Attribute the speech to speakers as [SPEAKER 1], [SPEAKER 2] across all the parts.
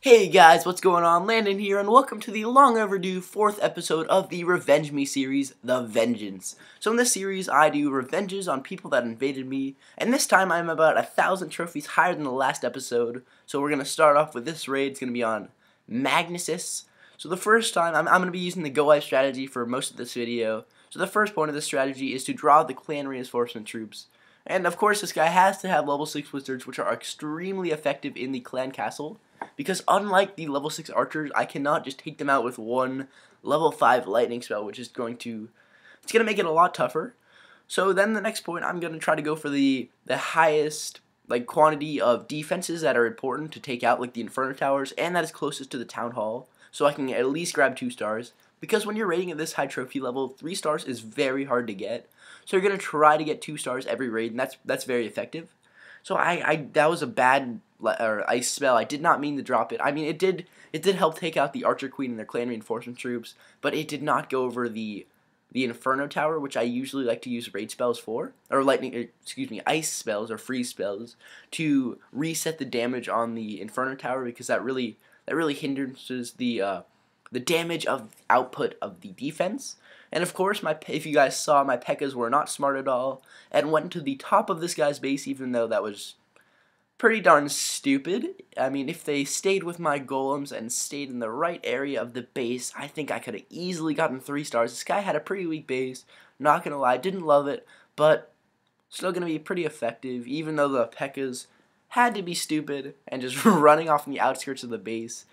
[SPEAKER 1] Hey guys, what's going on? Landon here, and welcome to the long overdue 4th episode of the Revenge Me series, The Vengeance. So in this series, I do revenges on people that invaded me, and this time I'm about 1,000 trophies higher than the last episode. So we're going to start off with this raid. It's going to be on Magnusus. So the first time, I'm going to be using the Go Life strategy for most of this video. So the first point of this strategy is to draw the clan reinforcement troops. And of course, this guy has to have level 6 wizards, which are extremely effective in the clan castle. Because unlike the level 6 archers, I cannot just take them out with one level 5 lightning spell, which is going to make it a lot tougher. So then the next point, I'm going to try to go for the highest quantity of defenses that are important to take out, like the Inferno Towers, and that is closest to the Town Hall, so I can at least grab 2 stars. Because when you're raiding at this high trophy level, 3 stars is very hard to get. So you're going to try to get 2 stars every raid, and that's very effective. So that was a bad ice spell. I did not mean to drop it. I mean, it did help take out the Archer Queen and their clan reinforcement troops, but it did not go over the Inferno Tower, which I usually like to use raid spells for, or ice spells or freeze spells to reset the damage on the Inferno Tower, because that really hinders the damage of output of the defense. And of course, if you guys saw, my PEKKAs were not smart at all and went to the top of this guy's base, even though that was pretty darn stupid. I mean, if they stayed with my golems and stayed in the right area of the base, I think I could have easily gotten 3 stars. This guy had a pretty weak base, not gonna lie, didn't love it, but still gonna be pretty effective, even though the PEKKAs had to be stupid and just running off in the outskirts of the base.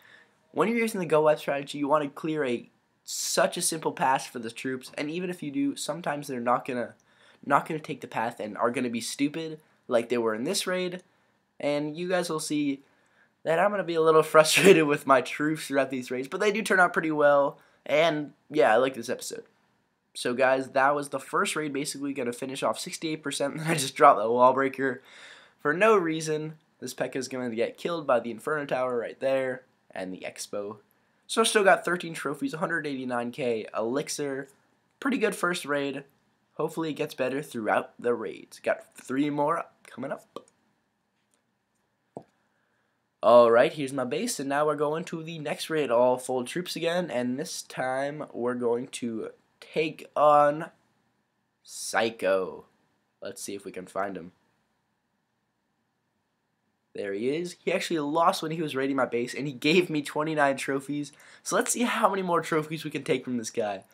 [SPEAKER 1] When you're using the Go Life strategy, you want to clear such a simple path for the troops, and even if you do, sometimes they're not gonna take the path and are gonna be stupid, like they were in this raid. And you guys will see that I'm gonna be a little frustrated with my troops throughout these raids, but they do turn out pretty well. And yeah, I like this episode. So guys, that was the first raid. Basically, gonna finish off 68%. And I just dropped the wall breaker for no reason. This P.E.K.K.A is gonna get killed by the Inferno Tower right there and the Expo. So still got 13 trophies, 189k, Elixir. Pretty good first raid. Hopefully it gets better throughout the raids. Got 3 more coming up. Alright, here's my base, and now we're going to the next raid, all full troops again, and this time we're going to take on Psycho. Let's see if we can find him. There he is. He actually lost when he was raiding my base, and he gave me 29 trophies. So let's see how many more trophies we can take from this guy.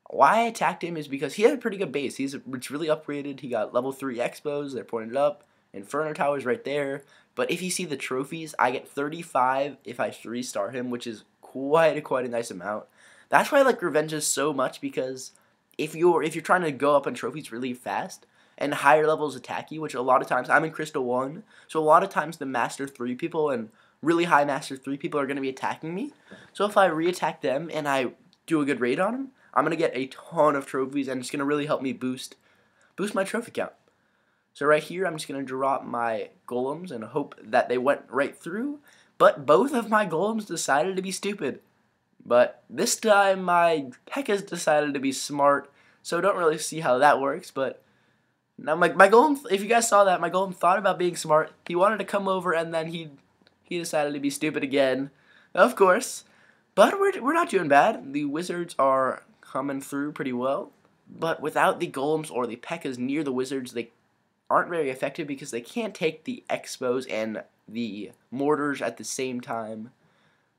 [SPEAKER 1] Why I attacked him is because he had a pretty good base. It's really upgraded. He got level 3 expos. They're pointed up. Inferno Tower's right there. But if you see the trophies, I get 35 if I 3-star him, which is quite a nice amount. That's why I like revenges so much, because if you're trying to go up on trophies really fast, and higher levels attack you, which a lot of times, I'm in Crystal 1, so a lot of times the Master 3 people and really high Master 3 people are going to be attacking me. So if I re-attack them and I do a good raid on them, I'm going to get a ton of trophies, and it's going to really help me boost my trophy count. So right here, I'm just going to drop my golems and hope that they went right through, but both of my golems decided to be stupid. But this time, my P.E.K.K.As decided to be smart, so don't really see how that works, but now my golem, if you guys saw that, my golem thought about being smart. He wanted to come over, and then he decided to be stupid again, of course. But we're not doing bad. The wizards are coming through pretty well, but without the golems or the P.E.K.K.As near the wizards, they aren't very effective because they can't take the expos and the mortars at the same time.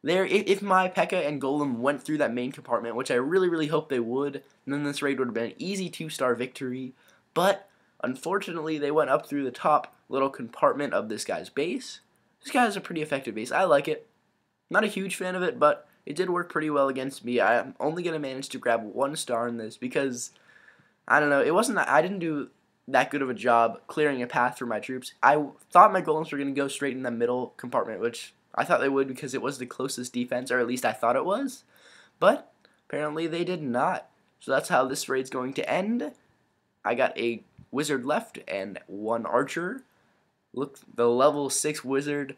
[SPEAKER 1] If my P.E.K.K.A and golem went through that main compartment, which I really hope they would, then this raid would have been an easy 2-star victory. But unfortunately, they went up through the top little compartment of this guy's base. This guy has a pretty effective base. I like it. Not a huge fan of it, but it did work pretty well against me. I'm only going to manage to grab 1 star in this because, I don't know, I didn't do that good of a job clearing a path for my troops. I thought my golems were going to go straight in the middle compartment, which I thought they would because it was the closest defense, or at least I thought it was. But apparently they did not. So that's how this raid's going to end. I got a wizard left and 1 archer. Look, the level 6 wizard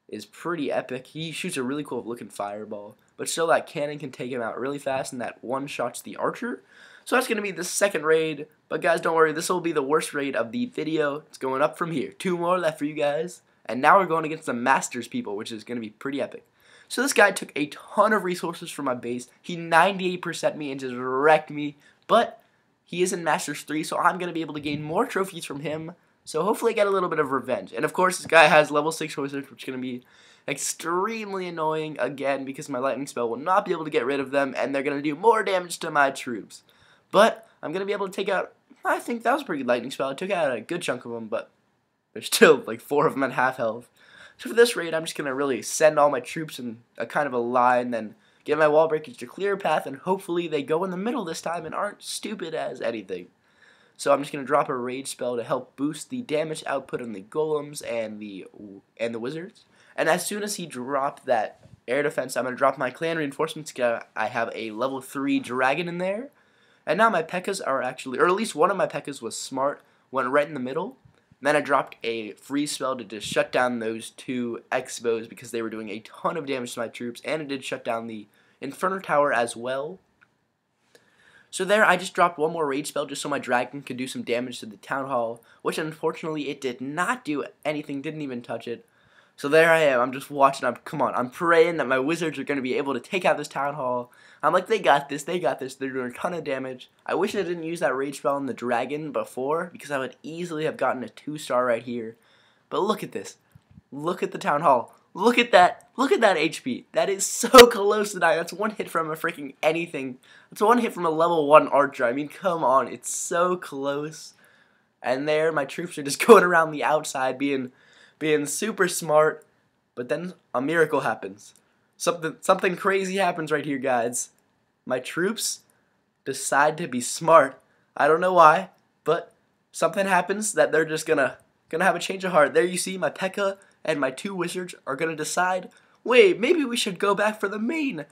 [SPEAKER 1] is pretty epic. He shoots a really cool looking fireball, but still that cannon can take him out really fast, and that one-shots the archer. So that's going to be the second raid, but guys, don't worry, this will be the worst raid of the video. It's going up from here. 2 more left for you guys, And now we're going against the Masters people, which is going to be pretty epic. So this guy took a ton of resources from my base. He 98% me and just wrecked me. But he is in Masters 3, so I'm going to be able to gain more trophies from him. So hopefully I get a little bit of revenge. And of course, this guy has level 6 wizards, which is going to be extremely annoying again because my lightning spell will not be able to get rid of them, and they're going to do more damage to my troops. But I'm going to be able to take out, I think that was a pretty good lightning spell. I took out a good chunk of them, but there's still like 4 of them at half health. So for this raid, I'm just going to really send all my troops in a kind of a line, then get my wall breakers to clear a path, and hopefully they go in the middle this time and aren't stupid as anything. So I'm just going to drop a rage spell to help boost the damage output on the golems and the wizards. And as soon as he dropped that air defense, I'm going to drop my clan reinforcements. I have a level 3 dragon in there. And now my P.E.K.K.A.s are actually, or at least one of my P.E.K.K.A.s was smart, went right in the middle. Then I dropped a freeze spell to just shut down those 2 X-bows because they were doing a ton of damage to my troops, and it did shut down the Inferno Tower as well. So there, I just dropped one more rage spell just so my dragon could do some damage to the Town Hall, which unfortunately it did not do anything, didn't even touch it. So there I am, I'm just watching, I'm praying that my wizards are going to be able to take out this Town Hall. I'm like, they got this, they're doing a ton of damage. I wish I didn't use that rage spell on the dragon before, because I would easily have gotten a 2-star right here. But look at this, look at the Town Hall, look at that HP. That is so close to dying. That's one hit from a freaking anything. That's one hit from a level 1 archer. I mean, come on, it's so close. And there, my troops are just going around the outside being super smart, but then a miracle happens. Something crazy happens right here, guys. My troops decide to be smart. I don't know why, but something happens that they're just gonna have a change of heart. There you see my P.E.K.K.A. and my 2 wizards are gonna decide, wait, maybe we should go back for the main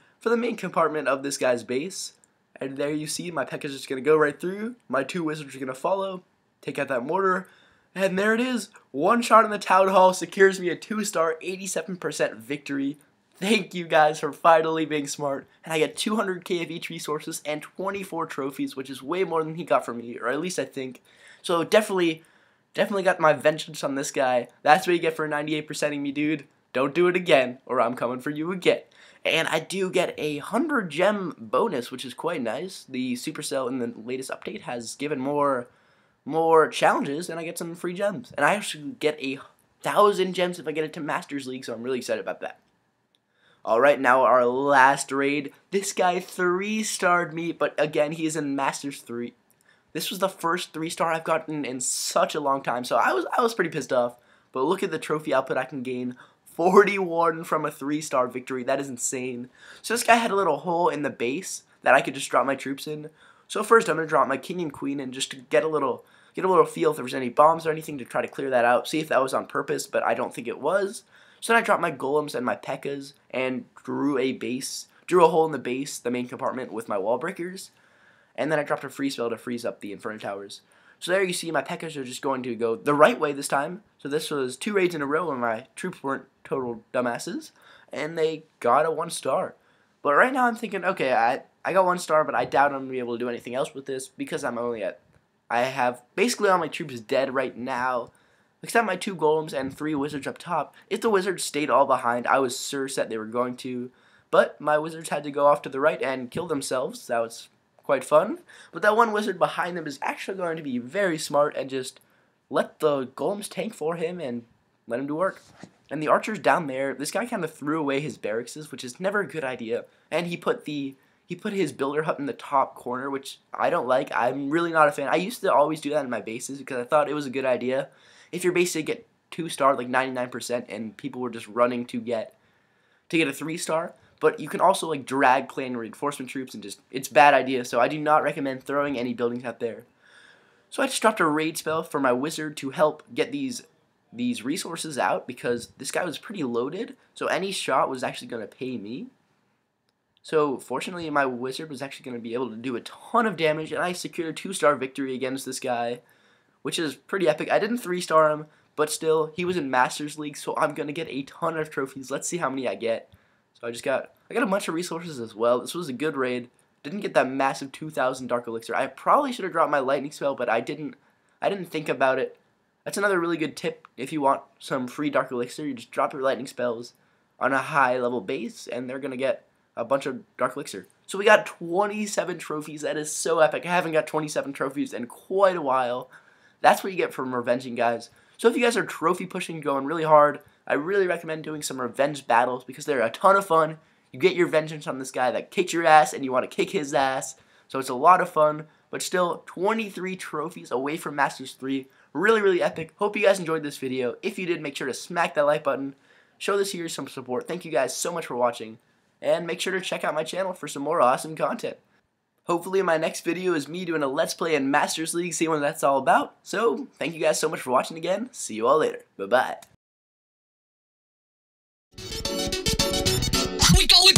[SPEAKER 1] compartment of this guy's base. And there you see my P.E.K.K.A. is just gonna go right through. My 2 wizards are gonna follow, take out that mortar. And there it is. One shot in the Town Hall secures me a 2-star, 87% victory. Thank you guys for finally being smart. And I get 200k of each resources and 24 trophies, which is way more than he got from me, or at least I think. So definitely got my vengeance on this guy. That's what you get for 98%ing me, dude. Don't do it again, or I'm coming for you again. And I do get a 100 gem bonus, which is quite nice. The Supercell in the latest update has given more challenges, and I get some free gems. And I actually get 1,000 gems if I get it to Masters League, so I'm really excited about that. Alright, now our last raid. This guy 3-starred me, but again, he is in Masters 3. This was the first 3-star I've gotten in such a long time, so I was pretty pissed off. But look at the trophy output I can gain. 41 from a 3-star victory. That is insane. So this guy had a little hole in the base that I could just drop my troops in. So first I'm going to drop my king and queen in just to get a little feel if there was any bombs or anything to try to clear that out. See if that was on purpose, but I don't think it was. So then I dropped my golems and my P.E.K.K.A.s and drew a hole in the base, the main compartment, with my wall breakers. And then I dropped a freeze spell to freeze up the Inferno Towers. So there you see my P.E.K.K.A.s are just going to go the right way this time. So this was 2 raids in a row when my troops weren't total dumbasses. And they got a 1-star. But right now I'm thinking, okay, I got 1 star, but I doubt I'm going to be able to do anything else with this because I have basically all my troops dead right now. Except my 2 golems and 3 wizards up top. If the wizards stayed all behind, I was sure set they were going to. But my wizards had to go off to the right and kill themselves. That was quite fun. But that one wizard behind them is actually going to be very smart and just let the golems tank for him and let him do work. And the archers down there, this guy kind of threw away his barracks, which is never a good idea. And he put his builder hut in the top corner, which I don't like. I'm really not a fan. I used to always do that in my bases because I thought it was a good idea. If your base did get 2-star, like 99%, and people were just running to get a 3-star, but you can also like drag clan reinforcement troops and it's bad idea. So I do not recommend throwing any buildings out there. So I just dropped a raid spell for my wizard to help get these resources out because this guy was pretty loaded. So any shot was actually going to pay me. So fortunately, my wizard was actually going to be able to do a ton of damage, and I secured a 2-star victory against this guy, which is pretty epic. I didn't 3-star him, but still, he was in Masters League, so I'm going to get a ton of trophies. Let's see how many I get. So I got a bunch of resources as well. This was a good raid. Didn't get that massive 2,000 Dark Elixir. I probably should have dropped my lightning spell, but I didn't think about it. That's another really good tip if you want some free Dark Elixir. You just drop your lightning spells on a high level base, and they're going to get a bunch of Dark Elixir. So we got 27 trophies. That is so epic. I haven't got 27 trophies in quite a while. That's what you get from revenging, guys. So if you guys are trophy pushing, going really hard, I really recommend doing some revenge battles because they're a ton of fun. You get your vengeance on this guy that kicked your ass, and you want to kick his ass. So it's a lot of fun, but still 23 trophies away from Masters 3. Really, really epic. Hope you guys enjoyed this video. If you did, make sure to smack that like button. Show the series some support. Thank you guys so much for watching. And make sure to check out my channel for some more awesome content. Hopefully my next video is me doing a Let's Play in Masters League, seeing what that's all about. So, thank you guys so much for watching again. See you all later. Bye-bye.
[SPEAKER 2] We going.